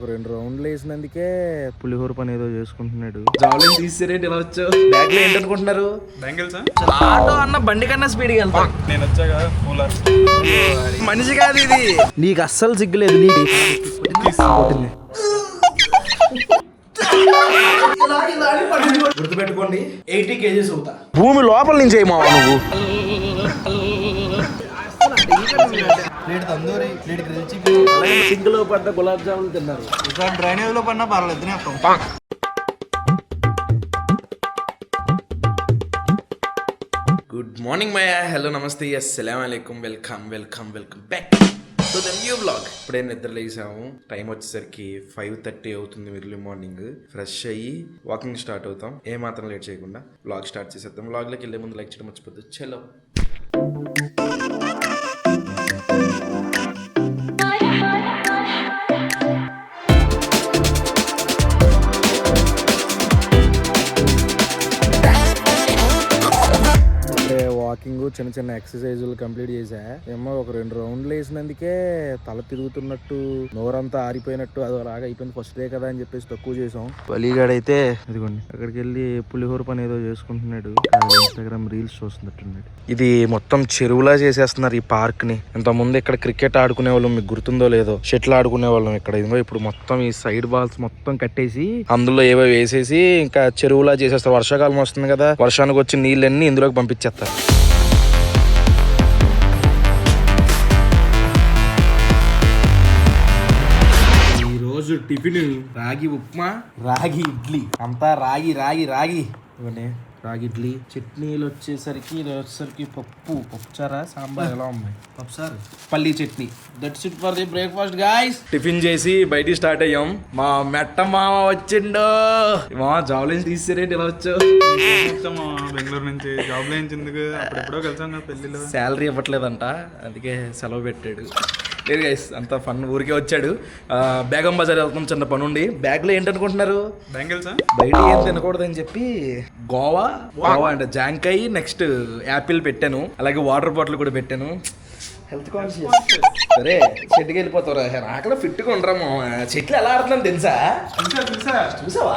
2 రౌండ్లు వేసినందుకే పులిహోర పని ఏదో చేసుకుంటున్నాడు. జావలిన్ తీసేరేంటి ఇలా వచ్చావు? బ్యాగ్ లో ఏంటనుకుంటున్నారు? బ్యాంగిల్స్ ఆటో అన్న బండి కన్నా స్పీడ్ గా వెళ్తా. నేను వచ్చాగా కూలర్ మనిషి కాదు ఇది. నీకు అస్సలు సిగ్గులేదు. నీకు గుర్తుపెట్టుకోండి, 80 kgs అవుతా. భూమి లోపల నుంచి ఏమావా నువ్వు? Plate tandoori, plate grill chicken, sink లో పడ్డ గులాబ్ జాములు తిన్నారు. ఇక్కడ డ్రైనేజ్ లో పడినా పర్లేదు తినేస్తాం. గుడ్ మార్నింగ్ మయా, హలో నమస్తే, అస్సలాము అలైకుం, welcome back to the new blog. ఇప్పుడే నిద్ర లేసాము. టైం వచ్చేసరికి 5:30 అవుతుంది. ఎర్లీ మార్నింగ్ ఫ్రెష్ అయ్యి వాకింగ్ స్టార్ట్ అవుతాం. ఏ మాత్రం లేట్ చేయకుండా బ్లాగ్ స్టార్ట్ చేసేద్దాం. బ్లాగ్లోకి వెళ్ళే ముందు లైక్ చేయడం మర్చిపోద్దు. చలో. వాకింగ్, చిన్న చిన్న ఎక్సర్సైజులు కంప్లీట్ చేసా. ఏమో ఒక 2 రౌండ్లు వేసినందుకే తల తిరుగుతున్నట్టు, నోరంతా ఆరిపోయినట్టు అదోలాగా అయిపోయింది. ఫస్ట్ డే కదా అని చెప్పేసి తక్కువ చేసాం. వలీగాడైతే ఇదిగోండి అక్కడికి వెళ్ళి పులిహోర పని ఏదో చేసుకుంటున్నాడు. ఇన్స్టాగ్రామ్ రీల్స్ చూస్తున్నట్టున్నాడు. ఇది మొత్తం చెరువులా చేసేస్తున్నారు ఈ పార్క్ ని. ఇంత ముందు ఇక్కడ క్రికెట్ ఆడుకునే వాళ్ళం, మీకు గుర్తుందో లేదో, షటిల్ ఆడుకునే వాళ్ళం ఇక్కడ. ఇదిగో ఇప్పుడు మొత్తం ఈ సైడ్ బాల్స్ మొత్తం కట్టేసి అందులో ఏవో వేసేసి ఇంకా చెరువులా చేసేస్తారు. వర్షాకాలం వస్తుంది కదా, వర్షానికి వచ్చి నీళ్ళన్నీ ఇందులోకి పంపించేస్తారు. ఈరోజు టిఫిన్ రాగి ఉప్మా, రాగి ఇడ్లీ. అంతా రాగి రాగి రాగి ఇవన్నీ రాగి ఇడ్లీ. చట్నీలు వచ్చేసరికి పప్పుచారా, సాంబార్ ఎలా ఉన్నాయి? పప్పుసారు, పల్లీ chutney. That's it for the breakfast guys. Tiffin చేసి బయటికి స్టార్ట్ అయ్యాం. మా మెట్ట మామ వచ్చిండు. మా జాబ్ నుంచి తీసేరేంటి ఇలా వచ్చావు? బెంగళూరు నుంచి జాబ్ లేంచేందుకు అప్పుడెప్పుడో కలిసాం కదా పెళ్లిలో. శాలరీ ఇవ్వట్లేదంట, అందుకే సెలవు పెట్టాడు. లేదు గైస్, అంత ఫన్. ఊరికే వచ్చాడు. బేగం బజార్ వెళ్తాం, చిన్న పని ఉండి. బ్యాగ్ లో ఏంటనుకుంటున్నారు? బ్యాంగిల్స్ బయట ఏం తినకూడదని చెప్పి గోవా అంటే జాంకాయ, నెక్స్ట్ యాపిల్ పెట్టాను. అలాగే వాటర్ బాటిల్ కూడా పెట్టాను. Health conscious. సరే చెట్టుకి వెళ్ళిపోతారా? అక్కడ ఫిట్ గా ఉండరాము. చెట్లు ఎలా ఆడుతున్నాను తెలుసా? చూసావా?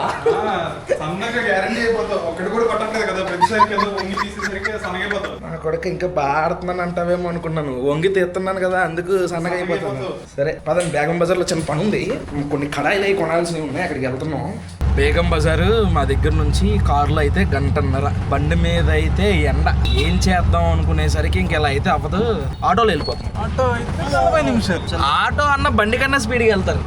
గ్యారంటీ అయిపోతావు. ఒకటి కూడా కొట్టలేదు కదా, ప్రతిసారి వంగి తీసేసరికి సన్నగైపోతావు. నా కొడుకు ఇంకా బాగా ఆడుతున్నాను అంటావేమో అనుకున్నాను. వంగి తీస్తున్నాను కదా, అందుకు సన్నగా అయిపోతాను. సరే పదండి, బేగం బజార్ లో చిన్న పని ఉంది. కొన్ని కడాయిలు అవి కొనాల్సినవి ఉన్నాయి, అక్కడికి వెళ్తున్నాం. బేగం బజారు మా దగ్గర నుంచి కారులో అయితే 1.5 గంట, బండి మీద అయితే ఎండ. ఏం చేద్దాం అనుకునేసరికి ఇంకెలా అయితే అవ్వదు. ఆటోలో వెళ్ళిపోతాం. ఆటో అయితే 30 నిమిషాలు. ఆటో అన్న బండి కన్నా స్పీడ్గా వెళ్తారు.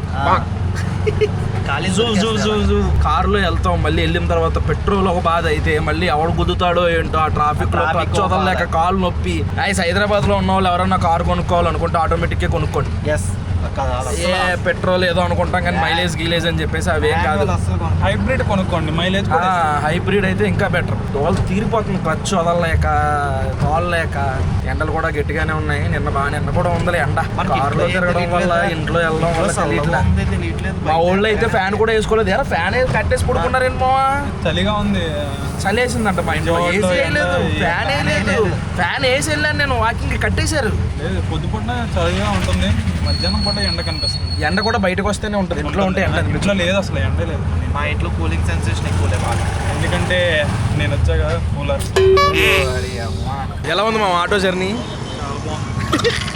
కారులో వెళ్తాం. మళ్ళీ వెళ్ళిన తర్వాత పెట్రోల్ ఒక బాధ అయితే, మళ్ళీ ఎవడు గుద్దుతాడో ఏంటో ఆ ట్రాఫిక్ లో వదలలేక కాలు నొప్పి. హైదరాబాద్ లో ఉన్న వాళ్ళు ఎవరన్నా కారు కొనుక్కోవాలనుకుంటే ఆటోమేటిక్ గా కొనుక్కోండి. ఏ పెట్రోల్ ఏదో అనుకుంటాం కానీ మైలేజ్ అని చెప్పేసి అవేం కాదు. హైబ్రిడ్ కొనుక్కోండి, మైలేజ్. హైబ్రిడ్ అయితే ఇంకా బెటర్. తోలు తీరిపోతుంది, ఖర్చు వదలలేక, తోలలేక. ఎండలు కూడా గట్టిగానే ఉన్నాయి. నిన్న కూడా ఉందలే ఎండ. కారులో తిరగడం వల్ల, ఇంట్లో వెళ్ళడం వల్ల మా ఊళ్ళో అయితే ఫ్యాన్ కూడా వేసుకోలేదు. ఎలా ఫ్యాన్ కట్టేసి పడుకున్నారేంటి మావా? చలిగా ఉంది. చలి వేసిందంట మా ఇంట్లో. ఏసీ వేయలేదు, ఫ్యాన్ వేయలేదు. ఫ్యాన్ వేసి వెళ్ళాను నేను, వాకింగ్ కట్టేశారు. లేదు, పొద్దుపూట చలిగా ఉంటుంది, మధ్యాహ్నం పూట ఎండ కనిపిస్తుంది. ఎండ కూడా బయటకు వస్తేనే ఉంటుంది, ఇంట్లో ఉంటే ఎండ. ఇంట్లో లేదు, అసలు ఎండ లేదు. మా ఇంట్లో కూలింగ్ సెన్సేషన్ ఎక్కువ లేదు, ఎందుకంటే నేను వచ్చాగా కూలర్. ఎలా ఉంది మా ఆటో జర్నీ?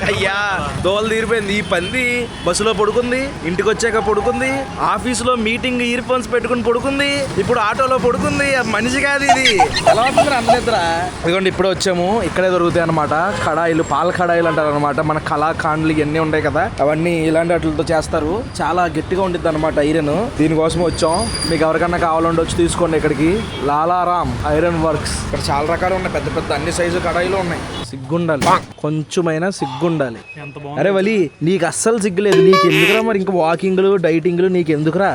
అయ్యా దోలు తీరిపోయింది. ఈ పంది బస్సులో పడుకుంది, ఇంటికి వచ్చాక పడుకుంది, ఆఫీసులో మీటింగ్ ఇయర్ ఫోన్స్ పెట్టుకుని పడుకుంది, ఇప్పుడు ఆటోలో పడుకుంది. మనిషి కాదు ఇది. ఎలా అవుతుంది అంత నిద్ర? అదిగోండి ఇప్పుడే వచ్చాము. ఇక్కడే దొరుకుతాయి అనమాట కడాయిలు, పాల కడాయిలు అంటారు అనమాట. మన కళాఖండ్లు ఇవన్నీ ఉంటాయి కదా, అవన్నీ ఇలాంటి వాటితో చేస్తారు. చాలా గట్టిగా ఉంటుంది అనమాట ఐరన్. దీనికోసం వచ్చాం. మీకు ఎవరికన్నా కావాలంటే వచ్చి తీసుకోండి. ఇక్కడికి లాలారామ్ ఐరన్ వర్క్స్. ఇక్కడ చాలా రకాలు ఉన్నాయి, పెద్ద పెద్ద అన్ని సైజు కడాయిలు ఉన్నాయి. సిగ్గుండాలి, కొంచెమైనా సిగ్గుండాలి. అరే వలి, నీకు అస్సలు సిగ్గులేదు. నీకు ఎందుకురా మరి ఇంకా వాకింగ్లు, డైటింగ్లు నీకు ఎందుకురా?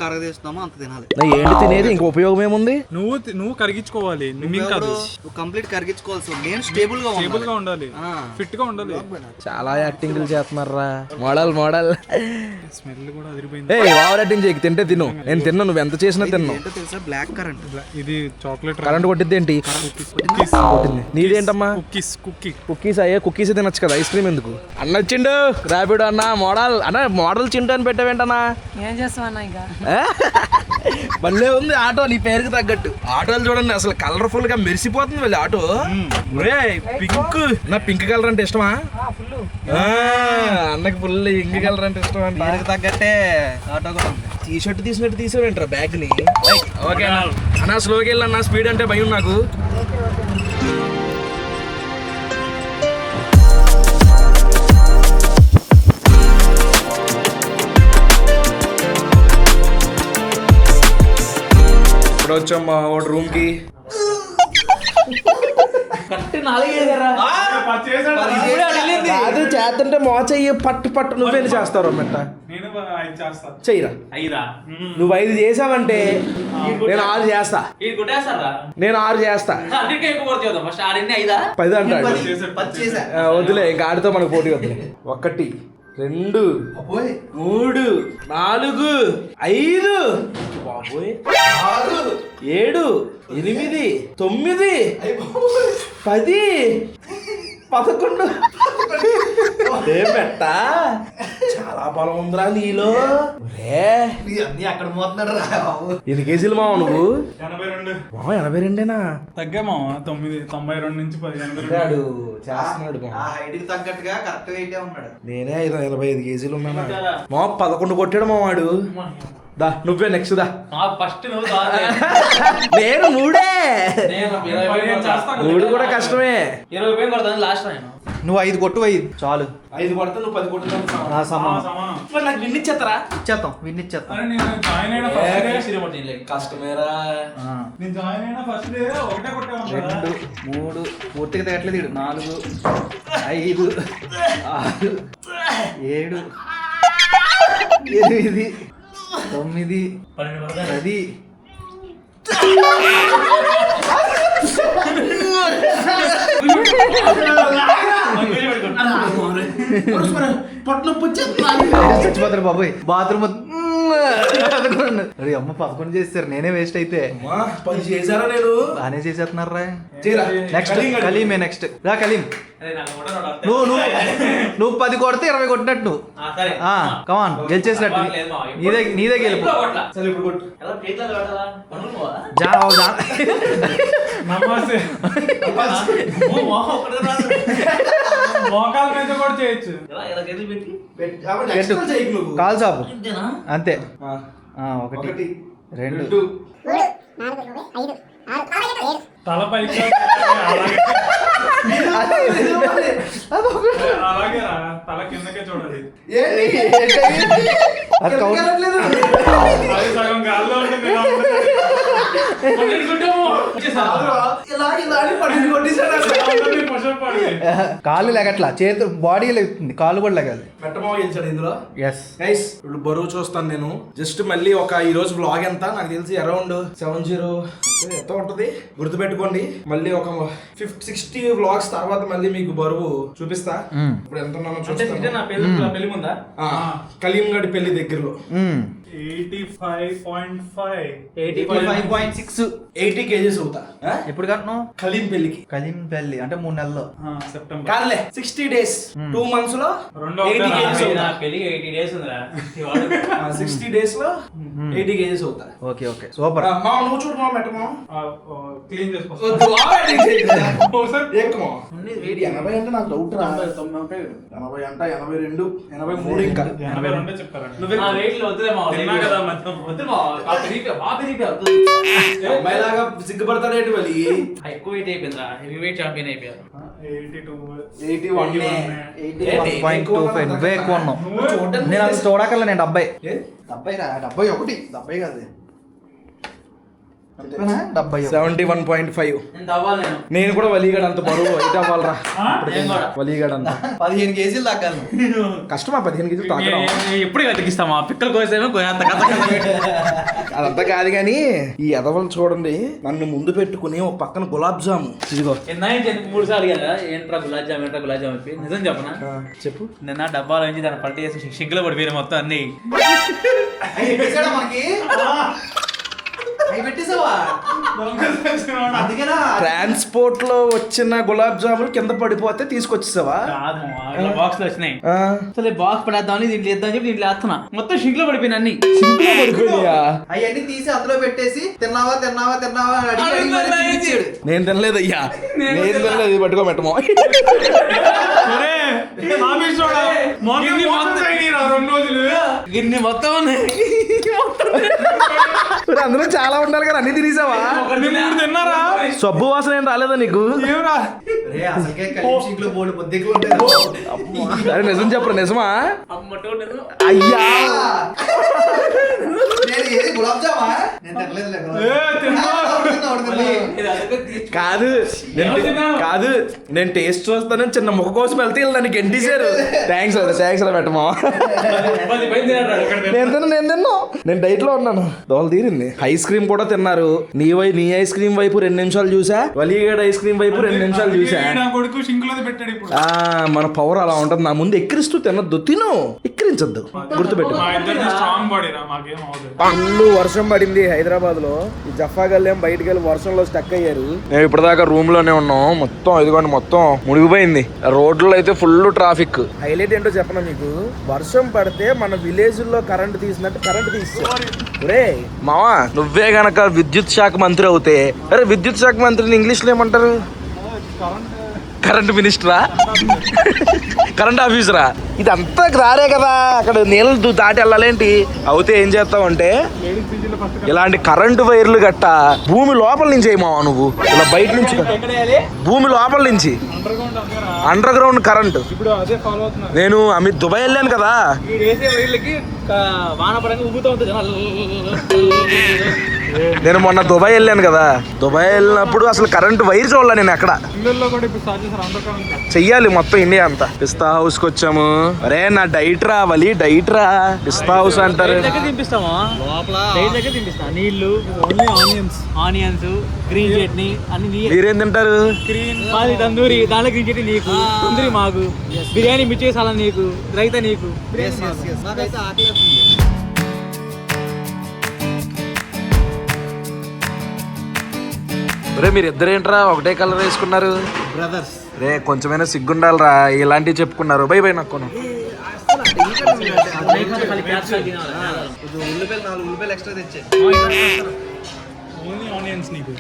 కరగదీస్తున్నామో అంత తినాలి. ఏంటి తినేది ఇంక ఉపయోగం ఏముంది? నువ్వు కరిగించుకోవాలి, మేము కాదు. నువ్వు కంప్లీట్ కరిగించుకోవాల్సి నేను స్టేబుల్ గా ఉండాలి, ఫిట్ గా ఉండాలి. చాలా యాక్టింగ్లు చేస్తున్నారా మోడల్ మోడల్. స్మెల్ కూడా అదిరిపోయింది. ఓవర్ యాక్టింగ్ చేయకు, తింటే తిను. నేను తిన్నా, నువ్వు ఎంత చేసినా తిన్నావు. ఏంటో తెలుసా? Black current. ఇది చాక్లెట్ కరెంట్ కొట్టిద్ది ఏంటి? కొట్టింది. నీదేంటమ్మా? కుక్కీస్ అయ్యే కుక్కీస్ తినొచ్చు కదా, ఐస్ క్రీమ్ ఎందుకు? అన్న వచ్చిండు ర్యాపిడో అన్న. మోడల్ అన్న, మోడల్ చింటూ అని పెట్టావేంటన్నా? ఏం చేస్తావన్నా ఇంకా భలే ఉంది ఆటో, నీ పేరుకి తగ్గట్టు. ఆటోలు చూడండి అసలు కలర్ఫుల్ గా మెరిసిపోతుంది వెళ్ళి ఆటో. పింక్, నా పింక్ కలర్ అంటే ఇష్టమా? అన్నకి ఫుల్ ఇంక్ కలర్ అంటే ఇష్టం అంట. పేరుకి తగ్గట్టే ఆటో కూడా ఉంది. టీ షర్ట్ తీసినట్టు తీసావేంట్రా బ్యాగ్ ని? ఓకే అన్న, స్లోకి వెళ్ళన్నా, స్పీడ్ అంటే భయం నాకు. ఇప్పుడు వచ్చాం మా వాడు రూమ్ కి. కాదు చేస్తుంటే మోచయ్యి పట్టు పట్టు నువ్వేం చేస్తావు మెట్ట చెయ్యరా. నువ్వు 5 చేసావంటే నేను 6 చేస్తా. నేను 6 చేస్తా. 10 అంటాడు. వదిలే, ఇంకా ఆడితో మనకు పోటీ వద్దులే. 1 2 3 4 5 6 7 8 9 10 11 పెట్ట చాలా బలం ఉందిరా నీలో. అక్కడ మోతున్నాడు రా. ఎన్ని కేజీలు మావ నువ్వు? 82. మావ 82ఏనా? తగ్గా మామ, 92 నుంచి 82. చేస్తున్నాడు ఆ హైట్ కి తగ్గట్టుగా కరెక్ట్ వెయిట్ ఉన్నాడు. నేనే 85 కేజీలు ఉన్నానా? మా 11 కొట్టాడు మా వాడు. దా నువ్వే నెక్స్ట్ దా. ఫస్ట్ నేను 3 కూడా కష్టమే. 20 రూపాయలు కొడతాను లాస్ట్ నేను. నువ్వు 5 కొట్టు, 5 చాలు. 5 కొడతా, నువ్వు 10 కొట్టున్నావు. సమానం. మరి నాకు విన్నిచ్చేస్తారా? ఇచ్చేస్తాం, విన్నిచ్చేస్తాం. అరే నేను జాయిన్ అయిన ఫస్ట్ డే, కష్టమేరా. నేను జాయిన్ అయిన ఫస్ట్ డే ఒకటే కొట్టే 2 3 పూర్తిగా తగ్గట్లేదు. 4 5 6 7 8 9 10 చచ్చిపోతారు బాబాయ్. బాత్రూమ్ అరే అమ్మ 11 చేస్తారు, నేనే వేస్ట్ అయితే. 10 చేశారా? నేను బానే చేసేస్తున్నారా. చేయరా. నెక్స్ట్ కలీమే. నెక్స్ట్ రా కలీం. నువ్వు 10 కొడితే 20 కొట్టినట్టు. కమాన్, గెలిచేసినట్టు. నీదే గెలుపు. సరే ఇప్పుడు కొట్టు. నమస్తే. మోకాల మీద కూడా చేయొచ్చు. కాల్ సాపు అంతే. 1 2 తల పైకి అలాగే రా, తల కిందకే చూడాలి. అది సగం గాల్లో ఉంటుంది. కాళ్ళు లెగట్లా, చేతు బాడీ లెగుతుంది, కాళ్ళు కూడా లెగాలి. పెట్టమో గెలిచాడు ఇందులో. ఎస్ గైస్ ఇప్పుడు బరువు చూస్తాను నేను. జస్ట్ మళ్ళీ ఈ రోజు వ్లాగ్ ఎంత నాకు తెలిసి అరౌండ్ 70 ఎంత ఉంటది గుర్తుపెట్టుకోండి. మళ్ళీ ఒక 60 వ్లాగ్స్ తర్వాత మళ్ళీ మీకు బరువు చూపిస్తా. ఇప్పుడు ఎంత ఉన్నానో చూపిస్తాను. పెళ్లి ముందా? కలీం గడి పెళ్లి దగ్గరలో 85.5 85.6 80 కేజీస్ అవుతా. ఎప్పుడు కట్టినావు? కలీం పెళ్లికి. కలీం పెళ్లి అంటే 3 నెలల్లో. సెప్టెంబర్ కాదులే 60 days 2 months లో 80 కేజీస్ అవుతా. పెళ్లికి 80 days ఉందిరా. 60 days లో 80 కేజీస్ అవుతా. Okay okay super. మా నువ్వు చూడు మా మెట్టమా క్లీన్ చేసుకో. ఎక్కువ 80 అంటే నాకు డౌట్ రా. 80 అంట 82 83 ఇంకా 82 చెప్పారండి. అమ్మాయిలాగా సిగ్గుపడతాడేంటి మళ్ళీ. ఎక్కువ వెయిట్ అయిపోయిందిరా. హెవీ వెయిట్ చాంపియన్ అయిపోయారు. 82 81.25 నువ్వే ఎక్కువ ఉన్నావు. నేను అసలు చూడకల్లా. నేను 70 రా. 71 70 కాదు. 70. 71.5. నేను తవ్వాలి నేను. నేను కూడా వలీగాడు అంత బరువు అయితే అవ్వాలరా. నేను కూడా. వలీగాడు అంత 15 కేజీలు తగ్గాను. కష్టమా 15 కేజీలు తాకడం. ఎప్పుడు కతికిస్తామా పిక్కలు కోసేమో అంత కథ అదంతా కాదు కానీ ఈ ఎదవలు చూడండి, నన్ను ముందు పెట్టుకుని ఒక పక్కన గులాబ్ జామ్ ఇదిగో. 3 సార్లు కదా ఏంట్రా గులాబ్ జామ్ చెప్పి నిజం చెప్పనా చెప్పు. నిన్న డబ్బాలో నుంచి దాన్ని పల్టీ చేసి సిగ్గులో పడిపోయిన మొత్తం అన్ని ట్రాన్స్పోర్ట్ లో వచ్చిన గులాబ్ జాములు కింద పడిపోతే తీసుకొచ్చేసావా? కాదు బాక్స్ లో వచ్చినాయి. అసలు బాక్స్ పడేద్దామని దీంట్లో వేద్దామని చెప్పి దీంట్లో వేస్తున్నా మొత్తం సిగ్గులో పడిపోయిన అన్ని. అవన్నీ తీసి అందులో పెట్టేసి తిన్నావా తిన్నావా తిన్నావా అని అడిగి అడిగి మరీ తినిపించాడు. నేను తినలేదు అయ్యా, నేను తినలేదు. ఇది పట్టుకో పెట్టమో. గిన్ని మొత్తం ఉన్నాయి. అందులో చాలా ఉండాలి కదా, అన్ని తినేసావా? తిన్నారా? సబ్బు వాసన ఏం రాలేదా నీకు? రే, అసలుకే కలీం షీక్ లో బోల్డ్ పొద్దుకులు ఉంటాయి. అరే నిజం చెప్పరు, నిజమా? అమ్మటో నిజం. అయ్యా నేను ఏది గులాబ్ జామా? నేను తినలేదులే కాదు కాదు, నేను టేస్ట్ చూస్తానని చిన్న ముఖ కోసం వెళ్తే వీళ్ళు నన్ను గెంటేశారు. థ్యాంక్స్ రా పెట్టమా. నేను తిన్నా, నేను డైట్ లో ఉన్నాను. దోల తీరింది. ఐస్ క్రీమ్ కూడా తిన్నారు. నీ ఐస్ క్రీమ్ వైపు 2 నిమిషాలు చూసా, వలీగడ్ ఐస్ క్రీమ్ వైపు 2 నిమిషాలు చూసా. కొడుకు సింక్ లో పెట్టాడు ఇప్పుడు. మన పవర్ అలా ఉంటది. నా ముందు ఎక్కిరిస్తూ తినద్దు, తిను, ఎక్కిరించద్దు. గుర్తుపెట్టు. స్ట్రాంగ్ బాడీ రా, మాకేం అవదు. ఫుల్ వర్షం పడింది హైదరాబాద్ లో. ఈ జఫా గల్లేం బయటకు వెళ్ళి వర్షంలో స్టక్ అయ్యారు. మేము ఇప్పటిదాకా రూమ్ లోనే ఉన్నాం. మొత్తం ఇదిగోండి, మొత్తం మునిగిపోయింది. రోడ్లలో అయితే ఫుల్ ట్రాఫిక్. హైలైట్ ఏంటో చెప్పనా మీకు, వర్షం పడితే మన విలేజ్ లో కరెంట్ తీసినట్టు కరెంట్ తీస్తారు. రే మావా, నువ్వే గనక విద్యుత్ శాఖ మంత్రి అవుతే, అరే విద్యుత్ శాఖ మంత్రిని ఇంగ్లీష్ లో ఏమంటారు? కరెంట్ మినిస్టరా? కరెంట్ ఆఫీసరా? ఇదంతా రారే కదా, అక్కడ నీళ్ళు దాటి వెళ్ళాలేంటి? అవుతే ఏం చేస్తావు అంటే, ఇలాంటి కరెంటు వైర్లు గట్ట భూమి లోపల నుంచి వేయమావా నువ్వు, ఇలా బయట నుంచి భూమి లోపల నుంచి అండర్ గ్రౌండ్ కరెంట్. ఇప్పుడు అదే ఫాలో అవుతున్నారు. నేను దుబాయ్ వెళ్ళాను కదా, నేను మొన్న దుబాయ్ వెళ్ళాను కదా, దుబాయ్ వెళ్ళినప్పుడు అసలు కరెంట్ వైర్ చూడాలి నేను ఎక్కడ. ఇళ్ళల్లో కూడా ఇప్పుడు స్టార్ట్ చేశారు అందరూ కరెంట్. చెయ్యాలి మొత్తం ఇండియా అంతా. పిస్తా హౌస్ కి వచ్చాము. అరే నా డైట్ రా వలి, డైట్ రా. పిస్తా హౌస్ అంటారు. తినిపిస్తామా దగ్గర తినిపిస్తా. నీళ్లు, ఆనియన్స్, గ్రీన్ చట్నీ అన్ని. మీరేం తింటారు? మాది తందూరి, దాంట్లో గ్రీన్ చట్నీ నీకు, తందూరి మాకు, బిర్యానీ మిర్చి సాలా నీకు, రైతా నీకు. నాకైతే ఆకలి. రే మీరు ఇద్దరేంట్రా ఒకటే కలర్ వేసుకున్నారు? బ్రదర్స్. రే కొంచెమైనా సిగ్గుండాలరా, ఇలాంటివి చెప్పుకున్నారు. బై బై నాకు. ఉల్లిపాయలు 4 ఉల్లిపాయలు ఎక్స్ట్రా తెచ్చే. ఓన్లీ ఆనియన్స్ నీకు.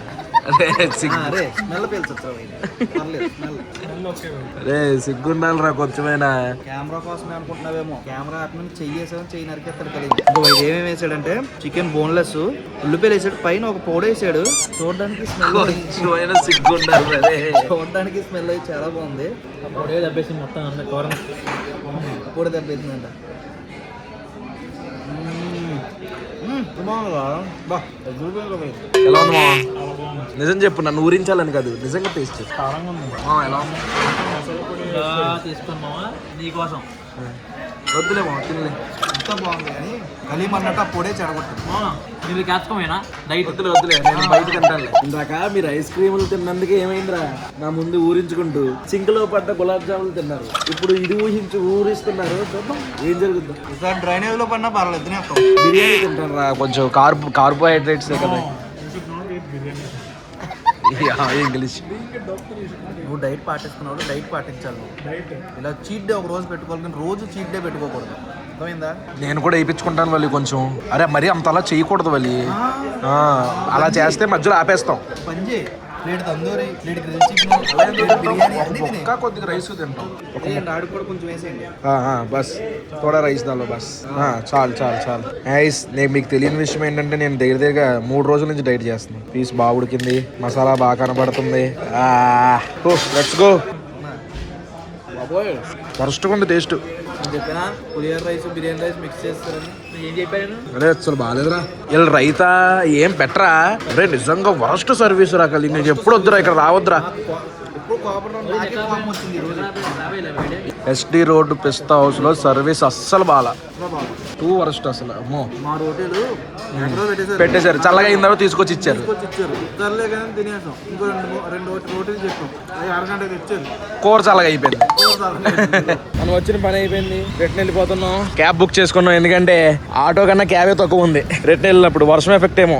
రే సిగ్గుండాలరా కొంచెమైనా. కెమెరా కోసమే అనుకుంటున్నావేమో. కెమెరా అటు చెయ్యేసాం, చెయ్యి నరికేస్తాడు కలిగి. ఇంకో ఏమేమి వేసాడంటే చికెన్ బోన్లెస్, ఉల్లిపాయలు వేసాడు, పైన ఒక పౌడర్ వేసాడు. చూడడానికి స్మెల్ సిగ్గుండాలి. చూడడానికి స్మెల్ అయితే చాలా బాగుంది. పొడి దెబ్బేసి మొత్తం అంత కూర పొడి దెబ్బేసిందంట. ఎలా ఉంది మా? నిజం చెప్పు, నన్ను ఊరించాలని కాదు, నిజంగా టేస్ట్ ఎలా ఉంది? తీసుకున్నావా నీకోసం? వద్దులే మా, తినలే. ఎంత బాగుంది కానీ కలీం అన్నట్టు ఆ పొడే చెడగొట్టింది. మీరు క్యాప్సికమేనా డైట్? వద్దులే నేను బయట తింటానులే. ఇందాక మీరు ఐస్ క్రీములు తిన్నందుకే ఏమైందిరా, నా ముందు ఊరించుకుంటూ సింక్ లో పడ్డ గులాబ్ జాములు తిన్నారు. ఇప్పుడు ఇది ఊరిస్తున్నారు. చూద్దాం ఏం జరుగుద్దాం. ఈసారి డ్రైనేజ్ లో పడినా పర్లేదు, బిర్యానీ తింటాను రా, కొంచెం కార్బోహైడ్రేట్స్ కదా. ఇంగ్లీష్. నువ్వు డైట్ పాటిస్తున్నావు, డైట్ పాటించాలి. ఇలా చీట్ డే ఒక రోజు పెట్టుకోవాలి, కానీ రోజు చీట్ డే పెట్టుకోకూడదు. అర్థమైందా? నేను కూడా వేయించుకుంటాను వాళ్ళు కొంచెం. అరే మరి అంత అలా చేయకూడదు వాళ్ళు. అలా చేస్తే మధ్యలో ఆపేస్తాం. పని చేయి, plate tandoori, plate grill chicken, biryani, కొద్దిగా రైస్ తింటాం. ఆడికి కూడా కొంచెం వేసేయండి. బస్ తోడా రైస్ దాలో బస్. చాలు చాలు చాలు. నేను మీకు తెలియని విషయం ఏంటంటే, నేను దగ్గర 3 రోజుల నుంచి డైట్ చేస్తున్నాను. పీస్ బాగా ఉడికింది, మసాలా బాగా కనబడుతుంది. Let's go. వరస్ట్గా ఉంది టేస్ట్. నేను చెప్పినా pulihora rice biryani rice mix చేస్తారని. ఏం చెప్పాను? అరే అసలు బాగాలేదురా. వీళ్ళు రైతా ఏం పెట్టరా? అరే నిజంగా వరస్ట్ సర్వీస్ రా. కలిగి నీకు ఎప్పుడు వద్దురా, ఇక్కడ రావద్దురా. ఎప్పుడు కోపం నాకే కోపం వచ్చింది ఈ రోజు. ఎస్డి రోడ్ పిస్తా హౌస్ లో సర్వీస్ అస్సలు బాగా టూ వరస్ట్ అసలు. అమ్మో మా రోటీలు ఎక్కడో పెట్టేశారు, చల్లగా అయిన తర్వాత తీసుకొచ్చి ఇచ్చారు. ఇచ్చారు ఇద్దరులే కానీ తినేసాం. ఇంకో రెండు రోటీలు చెప్పాం, అవి అరగంటకి ఇచ్చారు. కూర చల్లగా అయిపోయింది. మనం వచ్చిన పని అయిపోయింది, రిటర్న్ వెళ్ళిపోతున్నాం. క్యాబ్ బుక్ చేసుకున్నాం ఎందుకంటే ఆటో కన్నా క్యాబే తక్కువ ఉంది. రిటర్న్ వెళ్ళినప్పుడు వర్షం ఎఫెక్ట్ ఏమో.